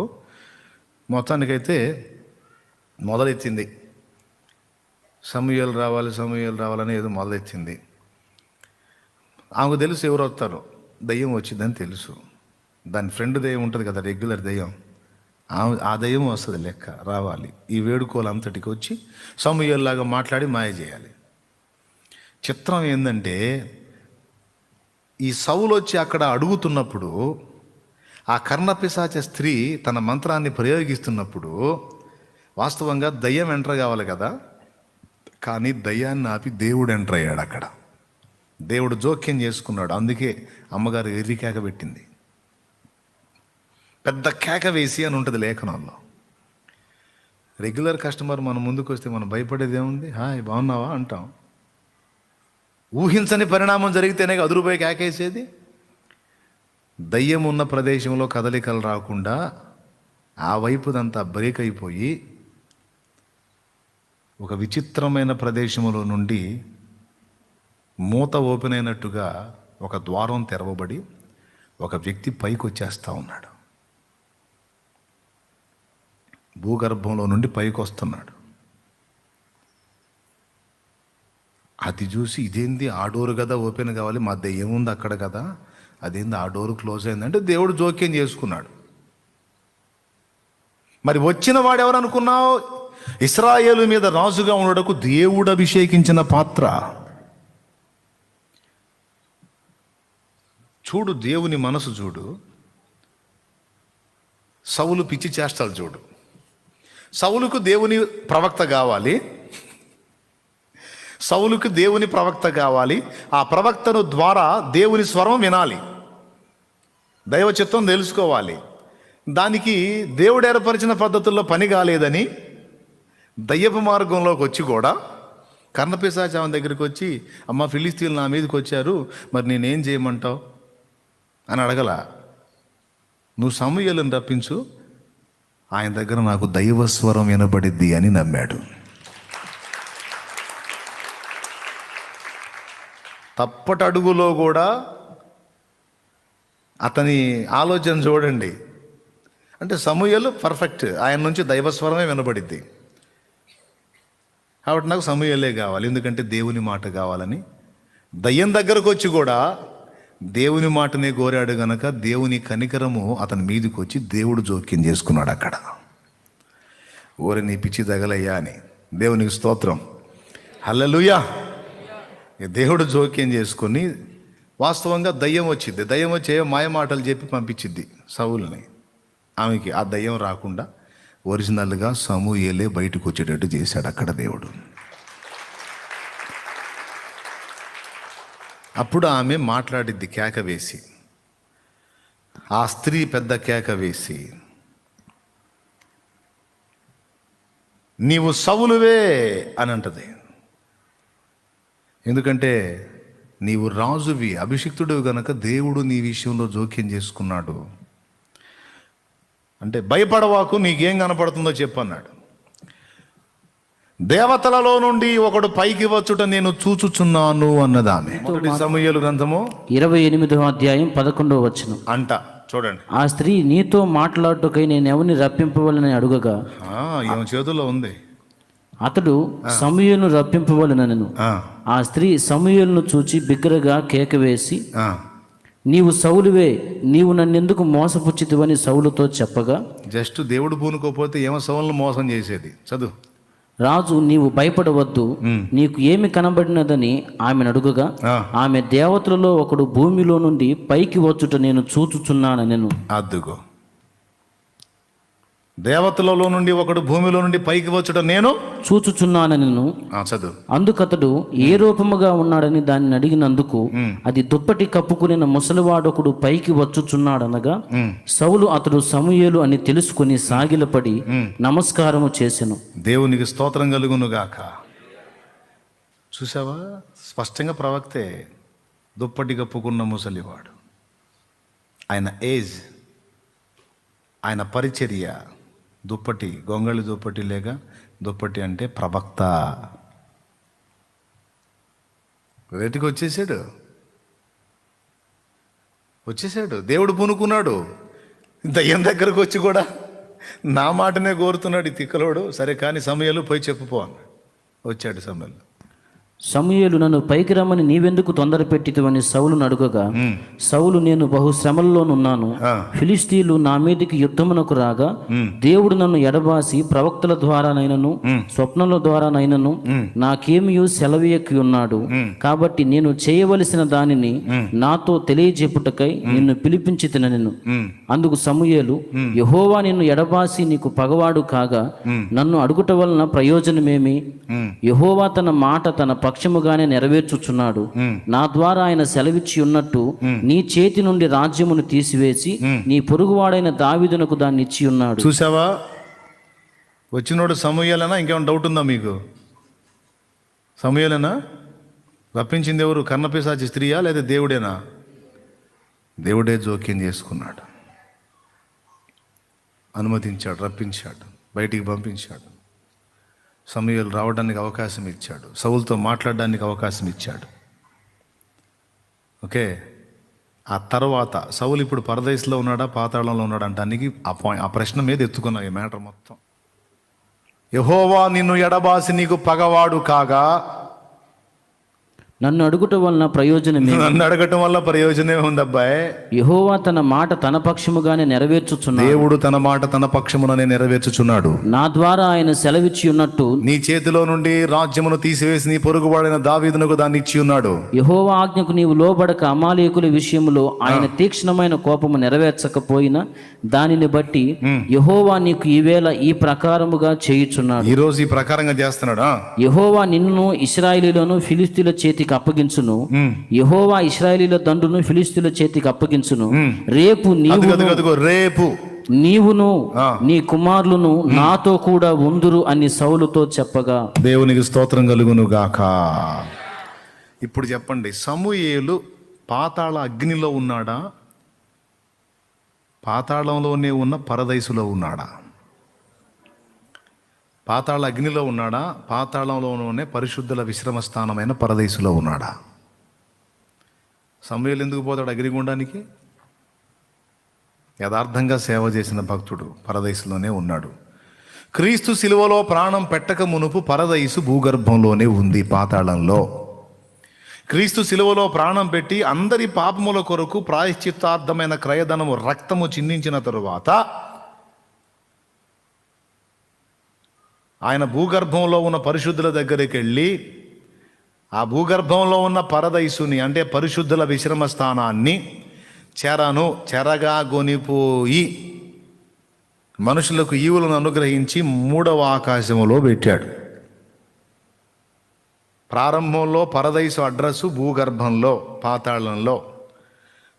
మొత్తానికైతే మొదలెత్తింది, సమూయేలు రావాలని ఏదో మొదలెత్తింది. ఆమెకు తెలుసు ఎవరు వస్తారో, దయ్యం వచ్చిందని తెలుసు. దాని ఫ్రెండ్ దయ్యం ఉంటుంది కదా, రెగ్యులర్ దయ్యం, ఆ దయ్యం వస్తుంది లెక్క రావాలి. ఈ వేడుకోలు అంతటికి వచ్చి సమూయేలులాగా మాట్లాడి మాయ చేయాలి. చిత్రం ఏంటంటే, ఈ సౌలు వచ్చి అక్కడ అడుగుతున్నప్పుడు, ఆ కర్ణపిశాచ స్త్రీ తన మంత్రాన్ని ప్రయోగిస్తున్నప్పుడు వాస్తవంగా దయ్యం ఎంటర్ కావాలి కదా, కానీ దయ్యాన్ని ఆపి దేవుడు ఎంటర్ అయ్యాడు. అక్కడ దేవుడు జోక్యం చేసుకున్నాడు. అందుకే అమ్మగారు ఎర్రి కేక పెట్టింది, పెద్ద కేక వేసి అని ఉంటుంది లేఖనాల్లో. రెగ్యులర్ కస్టమర్ మన ముందుకు వస్తే మనం భయపడేది ఏముంది, హాయ్ బాగున్నావా అంటాం. ఊహించని పరిణామం జరిగితేనే అదురుపోయి కేకేసేది. దయ్యం ఉన్న ప్రదేశంలో కదలికలు రాకుండా ఆ వైపుదంతా బ్రేక్ అయిపోయి ఒక విచిత్రమైన ప్రదేశంలో నుండి మూత ఓపెన్ అయినట్టుగా ఒక ద్వారం తెరవబడి ఒక వ్యక్తి పైకి వచ్చేస్తూ ఉన్నాడు. భూగర్భంలో నుండి పైకి వస్తున్నాడు. అది చూసి ఇదేంది, ఆ డోరు కదా ఓపెన్ కావాలి, మా దెయ్యం ఉంది అక్కడ కదా, అదేంది ఆ డోరు క్లోజ్ అయిందంటే దేవుడు జోక్యం చేసుకున్నాడు. మరి వచ్చిన వాడు ఎవరు అనుకున్నావు? ఇశ్రాయేలు మీద రాజుగా ఉండటకు దేవుడు అభిషేకించిన పాత్ర. చూడు దేవుని మనసు చూడు, సౌలు పిచ్చి చేష్టాలు చూడు. సౌలుకు దేవుని ప్రవక్త కావాలి, సౌలుకు దేవుని ప్రవక్త కావాలి. ఆ ప్రవక్తను ద్వారా దేవుని స్వరం వినాలి, దైవ చిత్తం తెలుసుకోవాలి. దానికి దేవుడు ఏర్పరిచిన పద్ధతుల్లో పని కాలేదని దయ్యపు మార్గంలోకి వచ్చి కూడా కర్ణపిశాచ ఆమె దగ్గరికి వచ్చి, అమ్మ ఫిలిస్తీన్లు నా మీదకి వచ్చారు, మరి నేనేం చేయమంటావు అని అడగల. నువ్వు సమూయేలుని రప్పించు, ఆయన దగ్గర నాకు దైవస్వరం వినబడిద్ది అని నమ్మాడు. తప్పటడుగులో కూడా అతని ఆలోచన చూడండి. అంటే సమూయేలు పర్ఫెక్ట్, ఆయన నుంచి దైవస్వరమే వినబడిద్ది. కాబట్టి నాకు సమూయేలే కావాలి, ఎందుకంటే దేవుని మాట కావాలని దయ్యం దగ్గరకు వచ్చి కూడా దేవుని మాటనే కోరాడు గనక దేవుని కనికరము అతని మీదకి వచ్చి దేవుడు జోక్యం చేసుకున్నాడు అక్కడ. ఓరి నీ పిచ్చి తగలయ్యా అని. దేవునికి స్తోత్రం, హల్లెలూయా. దేవుడు జోక్యం చేసుకొని వాస్తవంగా దయ్యం వచ్చింది. దయ్యం వచ్చి మాయ మాటలు చెప్పి పంపించిద్ది సౌలుని. ఆమెకి ఆ దయ్యం రాకుండా ఒరిజినల్గా సమూయేలే బయటకు వచ్చేటట్టు చేశాడు అక్కడ దేవుడు. అప్పుడు ఆమె మాట్లాడిద్ది కేక వేసి, ఆ స్త్రీ పెద్ద కేక వేసి, నీవు సౌలువే అని అంటది. ఎందుకంటే నీవు రాజువి, అభిషిక్తుడు గనక దేవుడు నీ విషయంలో జోక్యం చేసుకున్నాడు. అంటే భయపడవాకు, నీకేం కనపడుతుందో చెప్పన్నాడు. దేవతలలో నుండి ఒకడు పైకి వచ్చుట నేను చూచుచున్నాను అన్నది ఆమె. మొదటి సమూయేలు గ్రంథము 28వ అధ్యాయం 11వ వచనం అంట చూడండి. ఆ స్త్రీ నీతో మాట్లాడుటకై నేను ఎవరిని రప్పింపవలనని అడుగగా ఈమె చేతుల్లో ఉంది. అతడు సమూయేలును రప్పింపవలనను. ఆ స్త్రీ సమూయేలును చూచి బిగ్గరగా కేక వేసి, నీవు సౌలువే, నీవు నన్నెందుకు మోసపుచ్చితివని సౌలుతో చెప్పగా, జస్ట్ దేవుడు పూనుకోపోతే ఏమో సౌలును మోసం చేసేది. చదువు. రాజు నీవు భయపడవద్దు, నీకు ఏమి కనబడినదని ఆమెను అడుగగా, ఆమె దేవతలలో ఒకడు భూమిలో నుండి పైకి వచ్చుట నేను చూచుచున్నానెను. అద్దుగో, దేవతలలో నుండి ఒకడు భూమిలో నుండి పైకి వచ్చుట నేను చూచుచున్నానెను. చదువు. అందుకతడు ఏ రూపముగా ఉన్నాడని దాన్ని అడిగినందుకు, అది దుప్పటి కప్పుకుని ముసలివాడొకడు పైకి వచ్చుచున్నాడనగా, సౌలు అతడు సమూయేలు అని తెలుసుకుని సాగిలపడి నమస్కారము చేసెను. దేవునికి స్తోత్రం కలుగును గాక. చూసావా, స్పష్టంగా ప్రవక్తే దుప్పటి కప్పుకున్న ముసలివాడు. ఆయన ఏజ్, ఆయన పరిచర్య, దుప్పటి, గొంగళి దుప్పటి లేక దుప్పటి అంటే ప్రవక్త. వేటికి వచ్చేసాడు. దేవుడు పూనుకున్నాడు. దయ్యం దగ్గరకు వచ్చి కూడా నా మాటనే కోరుతున్నాడు ఈ తిక్కలోడు. సరే కానీ సమూయేలు పోయి చెప్పుపో అన్నాడు. వచ్చాడు సమూయేలు. సమూయేలు నన్ను పైకి రమ్మని నీవెందుకు తొందర పెట్టితివని సౌలును అడుగగా, సౌలు నేను బహు శ్రమల్లోనున్నాను, ఫిలిష్తీయులు నా మీదికి యుద్ధమునకు రాగా దేవుడు నన్ను ఎడబాసి ప్రవక్తల ద్వారానైనను స్వప్నల ద్వారానైనను నాకేమియు సెలవీయకి ఉన్నాడు. కాబట్టి నేను చేయవలసిన దానిని నాతో తెలియజెప్పుటకై నిన్ను పిలిపించి తినను. అందుకు సమూయేలు, యెహోవా నిన్ను ఎడబాసి నీకు పగవాడు కాగా నన్ను అడుగుట వలన ప్రయోజనమేమి? యెహోవా తన మాట తన పక్షముగానే నెరవేర్చుచున్నాడు. నా ద్వారా ఆయన సెలవిచ్చి ఉన్నట్టు నీ చేతి నుండి రాజ్యమును తీసివేసి నీ పొరుగువాడైన దావీదునకు దాన్ని ఇచ్చి ఉన్నాడు. చూసావా, వచ్చినోడు సమూయేలేనా? ఇంకేమైనా డౌట్ ఉందా మీకు? సమూయేలేనా? రప్పించింది ఎవరు? కర్ణపిశాచి స్త్రీయా లేదా దేవుడేనా? దేవుడే జోక్యం చేసుకున్నాడు, అనుమతించాడు, రప్పించాడు, బయటికి పంపించాడు. సమూయేలు రావడానికి అవకాశం ఇచ్చాడు, సౌలుతో మాట్లాడడానికి అవకాశం ఇచ్చాడు. ఓకే, ఆ తర్వాత సౌలు ఇప్పుడు పరదేశంలో ఉన్నాడా పాతాళంలో ఉన్నాడా అంటానికి ఆ ప్రశ్న మీద ఎత్తుకున్నా ఈ మ్యాటర్ మొత్తం. యెహోవా నిన్ను ఎడబాసి నీకు పగవాడు కాగా నన్ను అడుగుట వలన ప్రయోజనమే? నన్ను అడగటం వల్ల ప్రయోజనమే ఉంది అబ్బాయి. యెహోవా తన మాట తన పక్షముగానే నెరవేర్చుచున్నాడు. దేవుడు తన మాట తన పక్షముననే నెరవేర్చుచున్నాడు. నా ద్వారా ఆయన సెలవిచ్చి ఉన్నట్టు నీ చేతిలో నుండి రాజ్యమును తీసివేసి నీ పొరుగువాడైన దావీదునకు దాన్ని ఇచ్చి ఉన్నాడు. యెహోవా ఆజ్ఞకు నీవు లోబడక అమాలేకుల విషయంలో ఆయన తీక్ష్ణమైన కోపము నెరవేర్చకపోయినా దానిని బట్టి యెహోవా నీకు ఈవేళ ఈ ప్రకారముగా చేయుచున్నాడు. ఈ రోజు ఈ ప్రకారంగా చేస్తున్నాడా? యెహోవా నిన్ను ఇశ్రాయేలీయులను ఫిలిష్తీయుల చేతికి అప్పగించును. యెహోవా ఇశ్రాయేలీయుల దండును ఫిలిష్తీయుల చేతికి అప్పగించును. రేపు నీవును నీ కుమారులను నాతో కూడా ఉందురు అని సౌలుతో చెప్పగా. దేవునికి స్తోత్రం కలుగును గాక. ఇప్పుడు చెప్పండి, సమూయేలు పాతాళ అగ్నిలో ఉన్నాడా, పాతాళంలోనే ఉన్న పరదైసులో ఉన్నాడా? పాతాళ అగ్నిలో ఉన్నాడా, పాతాళంలోనే పరిశుద్ధుల విశ్రమ స్థానమైన పరదైసులో ఉన్నాడా? సమూయేలు ఎందుకు పోతాడు అగ్నిగుండానికి? యథార్థంగా సేవ చేసిన భక్తుడు పరదైసులోనే ఉన్నాడు. క్రీస్తు శిలువలో ప్రాణం పెట్టక మునుపు పరదైసు భూగర్భంలోనే ఉంది, పాతాళంలో. క్రీస్తు శిలువలో ప్రాణం పెట్టి అందరి పాపముల కొరకు ప్రాయశ్చిత్తార్థమైన క్రయధనము రక్తము చిందించిన తరువాత ఆయన భూగర్భంలో ఉన్న పరిశుద్ధుల దగ్గరికి వెళ్ళి ఆ భూగర్భంలో ఉన్న పరదైసుని అంటే పరిశుద్ధుల విశ్రమ స్థానాన్ని చెరగా గొనిపోయి మనుషులకు ఈవులను అనుగ్రహించి 3వ ఆకాశములో పెట్టాడు. ప్రారంభంలో పరదైసు అడ్రస్సు భూగర్భంలో పాతాళంలో,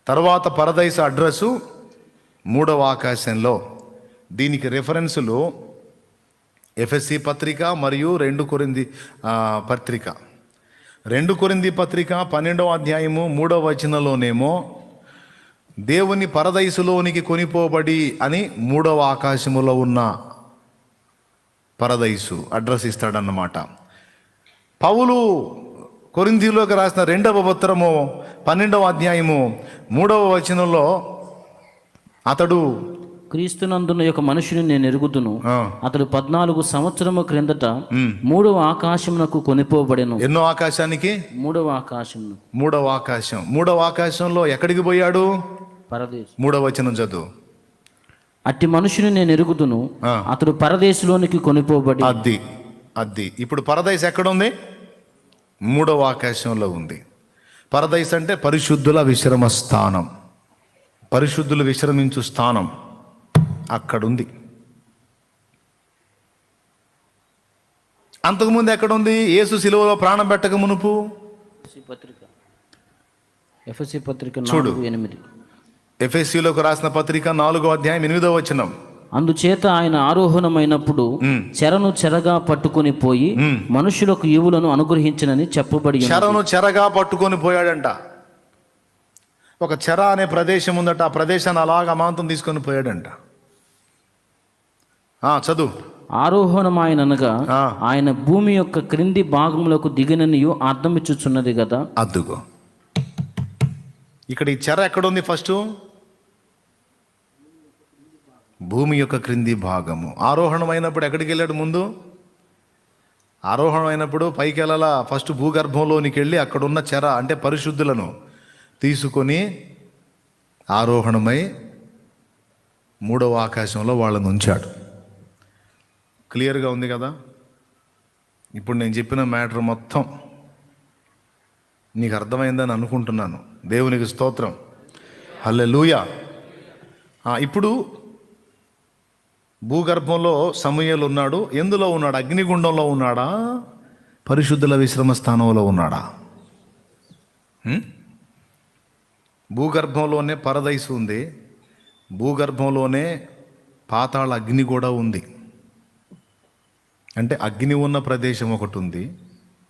తర్వాత పరదైసు అడ్రస్సు 3వ ఆకాశంలో. దీనికి రెఫరెన్సులు ఎఫెసీ పత్రిక మరియు 2 కొరింథీ పత్రిక. 2 కొరింథీ పత్రిక 12వ అధ్యాయము 3వ వచనంలోనేమో దేవుని పరదైసులోనికి కొనిపోబడి అని 3వ ఆకాశములో ఉన్న పరదైసు అడ్రస్ ఇస్తాడన్నమాట. పౌలు కొరింథీలోకి రాసిన 2వ పత్రము 12వ అధ్యాయము 3వ వచనంలో అతడు క్రీస్తునందున యొక్క మనుషుని నేను ఎరుగుదును, అతడు 14 సంవత్సరము క్రిందట 3వ ఆకాశమునకు కొనిపోబడెను. ఎన్నో ఆకాశానికి? 3వ ఆకాశమును. 3వ ఆకాశం. 3వ ఆకాశంలో ఎక్కడికి పోయాడు? పరదేశం. 3వ వచనం చదువు. అట్టి మనుషుని నేను ఎరుగుదును, అతడు పరదేశంలోనికి కొనిపోబడి. అది ఇప్పుడు పరదైస్ ఎక్కడ ఉంది? 3వ ఆకాశంలో ఉంది. పరదైస్ అంటే పరిశుద్ధుల విశ్రమ స్థానం, పరిశుద్ధులు విశ్రమించు స్థానం అక్కడుంది. అంతకుముందు ఎక్కడుంది? యేసు శిలువలో ప్రాణం పెట్టక మునుపు ఎఫెసీ పత్రిక చూడు. 4:8. ఎఫెసీలోకి రాసిన పత్రిక 4వ అధ్యాయం 8వ వచనం. అందుచేత ఆయన ఆరోహణమైనప్పుడు చెరగా పట్టుకొని పోయి మనుషులకు ఈవులను అనుగ్రహించనని చెప్పబడి. చెరగా పట్టుకొని పోయాడంట. ఒక చెర అనే ప్రదేశం ఉందట, ఆ ప్రదేశాన్ని అలాగ అమాంతం తీసుకొని పోయాడంట. చదువు. ఆరోహణమాయనగా ఆయన భూమి యొక్క క్రింది భాగములకు దిగిననియు అర్థమిచ్చుచున్నది కదా. అద్దుగో ఇక్కడ ఈ చెర ఎక్కడుంది? ఫస్ట్ భూమి యొక్క క్రింది భాగము. ఆరోహణం అయినప్పుడు ఎక్కడికి వెళ్ళాడు? ముందు ఆరోహణం అయినప్పుడు పైకి వెళ్ళాలా? ఫస్ట్ భూగర్భంలోనికి వెళ్ళి అక్కడున్న చెర అంటే పరిశుద్ధులను తీసుకొని ఆరోహణమై 3వ ఆకాశంలో వాళ్ళని ఉంచాడు. క్లియర్గా ఉంది కదా? ఇప్పుడు నేను చెప్పిన మ్యాటర్ మొత్తం నీకు అర్థమైందని అనుకుంటున్నాను. దేవునికి స్తోత్రం, హల్లెలూయా. ఇప్పుడు భూగర్భంలో సమూయేలు ఉన్నాడు. ఎందులో ఉన్నాడు? అగ్నిగుండంలో ఉన్నాడా? పరిశుద్ధుల విశ్రమ స్థానంలో ఉన్నాడా? భూగర్భంలోనే పరదైసు ఉంది, భూగర్భంలోనే పాతాళ అగ్ని కూడా ఉంది. అంటే అగ్ని ఉన్న ప్రదేశం ఒకటి ఉంది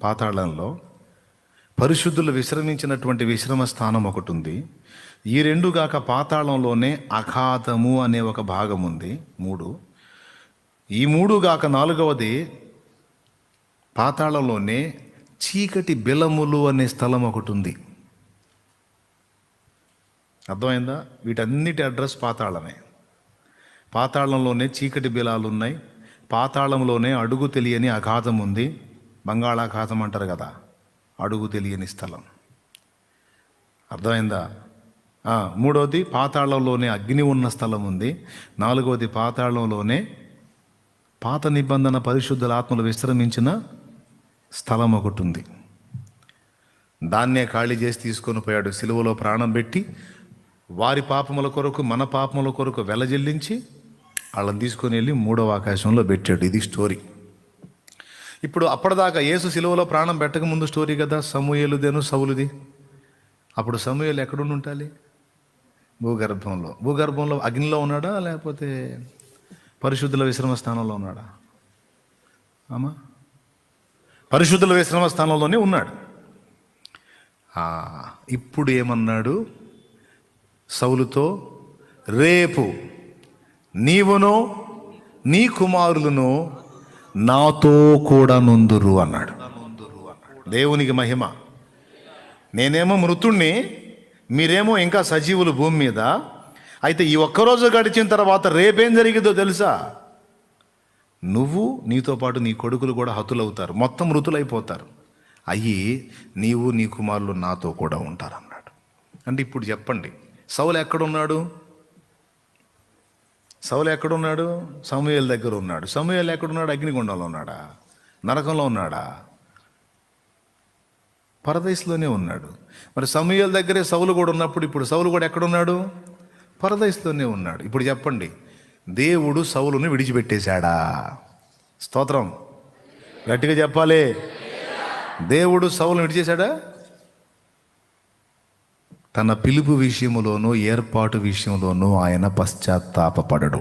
పాతాళంలో, పరిశుద్ధులు విశ్రమించినటువంటి విశ్రమ స్థానం ఒకటి ఉంది. ఈ 2 గాక పాతాళంలోనే అఖాతము అనే ఒక భాగం ఉంది. 3. ఈ 3 గాక 4వది పాతాళంలోనే చీకటి బిలములు అనే స్థలం ఒకటి ఉంది. అర్థమైందా? వీటన్నిటి అడ్రస్ పాతాళమే. పాతాళంలోనే చీకటి బిలాలు ఉన్నాయి, పాతాళంలోనే అడుగు తెలియని అఘాతం ఉంది. బంగాళాఖాతం అంటారు కదా, అడుగు తెలియని స్థలం. అర్థమైందా? 3వది పాతాళంలోనే అగ్ని ఉన్న స్థలం ఉంది. 4వది పాతాళంలోనే పాత నిబంధన పరిశుద్ధుల ఆత్మలు విశ్రమించిన స్థలం ఒకటి ఉంది. దాన్నే ఖాళీ చేసి తీసుకొని పోయాడు. సిలువలో ప్రాణం పెట్టి వారి పాపముల కొరకు మన పాపముల కొరకు వెలజల్లించి వాళ్ళని తీసుకొని వెళ్ళి 3వ ఆకాశంలో పెట్టాడు. ఇది స్టోరీ. ఇప్పుడు అప్పటిదాకా యేసు సిలువలో ప్రాణం పెట్టక ముందు స్టోరీ కదా, సమూయేలుదేను సౌలుది. అప్పుడు సమూయేలు ఎక్కడుండి ఉండాలి? భూగర్భంలో. భూగర్భంలో అగ్నిలో ఉన్నాడా లేకపోతే పరిశుద్ధుల విశ్రమ స్థానంలో ఉన్నాడా? పరిశుద్ధుల విశ్రమ స్థానంలోనే ఉన్నాడు. ఇప్పుడు ఏమన్నాడు సౌలుతో? రేపు నీవును నీ కుమారులను నాతో కూడా నుందురు అన్నాడు. దేవునికి మహిమ. నేనేమో మృతుణ్ణి, మీరేమో ఇంకా సజీవులు భూమి మీద. అయితే ఈ ఒక్కరోజు గడిచిన తర్వాత రేపేం జరిగిందో తెలుసా? నువ్వు నీతో పాటు నీ కొడుకులు కూడా హతులవుతారు, మొత్తం మృతులైపోతారు. అయ్యి నీవు నీ కుమారులు నాతో కూడా ఉంటారన్నాడు. అంటే ఇప్పుడు చెప్పండి, సౌలు ఎక్కడున్నాడు? సౌలు ఎక్కడున్నాడు? సమూయేలు దగ్గర ఉన్నాడు. సమూయేలు ఎక్కడున్నాడు? అగ్నిగుండంలో ఉన్నాడా? నరకంలో ఉన్నాడా? పరదేశంలోనే ఉన్నాడు. మరి సమూయేలు దగ్గరే సౌలు కూడా ఉన్నప్పుడు ఇప్పుడు సౌలు కూడా ఎక్కడున్నాడు? పరదేశంలోనే ఉన్నాడు. ఇప్పుడు చెప్పండి, దేవుడు సౌలుని విడిచిపెట్టేశాడా? స్తోత్రం, గట్టిగా చెప్పాలి. దేవుడు సౌలుని విడిచేశాడా? తన పిలుపు విషయంలోనూ ఏర్పాటు విషయంలోనూ ఆయన పశ్చాత్తాపపడడు.